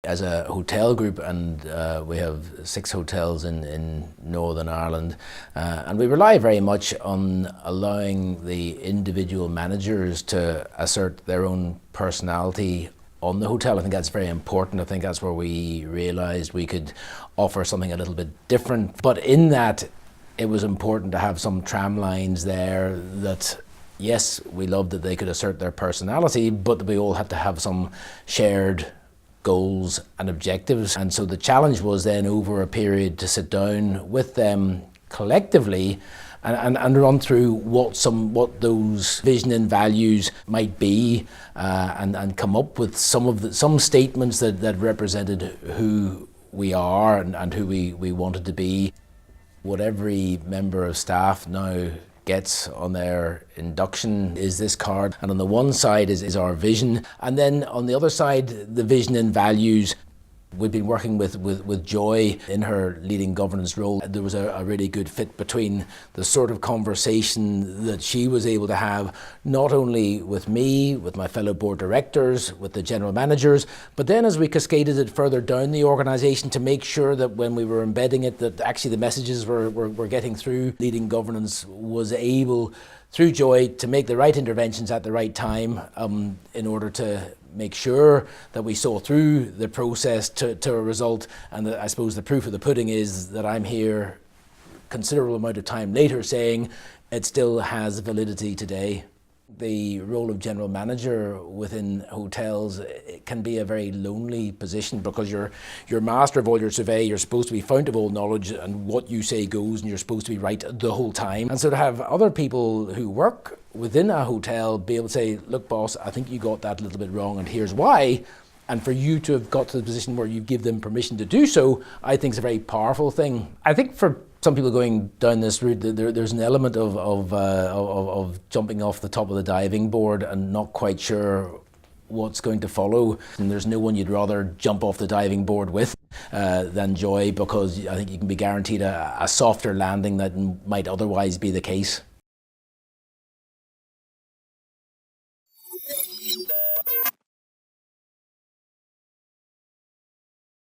as a hotel group, and we have 6 hotels in Northern Ireland, and we rely very much on allowing the individual managers to assert their own personality on the hotel. I think that's very important. I think that's where we realised we could offer something a little bit different. But in that, it was important to have some tram lines there that, yes, we loved that they could assert their personality, but that we all had to have some shared goals and objectives. And so the challenge was then over a period to sit down with them collectively and run through what those vision and values might be, and come up with some statements that represented who we are and who we wanted to be. What every member of staff now gets on their induction is this card, and on the one side is our vision, and then on the other side the vision and values. We've been working with Joy in her leading governance role. There was a really good fit between the sort of conversation that she was able to have, not only with me, with my fellow board directors, with the general managers, but then as we cascaded it further down the organisation to make sure that when we were embedding it, that actually the messages were getting through. Leading governance was able, through Joy, to make the right interventions at the right time, in order to make sure that we saw through the process to a result. And I suppose the proof of the pudding is that I'm here considerable amount of time later saying it still has validity today. The role of general manager within hotels, it can be a very lonely position, because you're master of all your survey, you're supposed to be fount of all knowledge, and what you say goes, and you're supposed to be right the whole time. And so to have other people who work within a hotel be able to say, look boss, I think you got that a little bit wrong and here's why, and for you to have got to the position where you give them permission to do so, I think is a very powerful thing. I think for some people going down this route, there's an element of jumping off the top of the diving board and not quite sure what's going to follow. And there's no one you'd rather jump off the diving board with than Joy, because I think you can be guaranteed a softer landing than might otherwise be the case.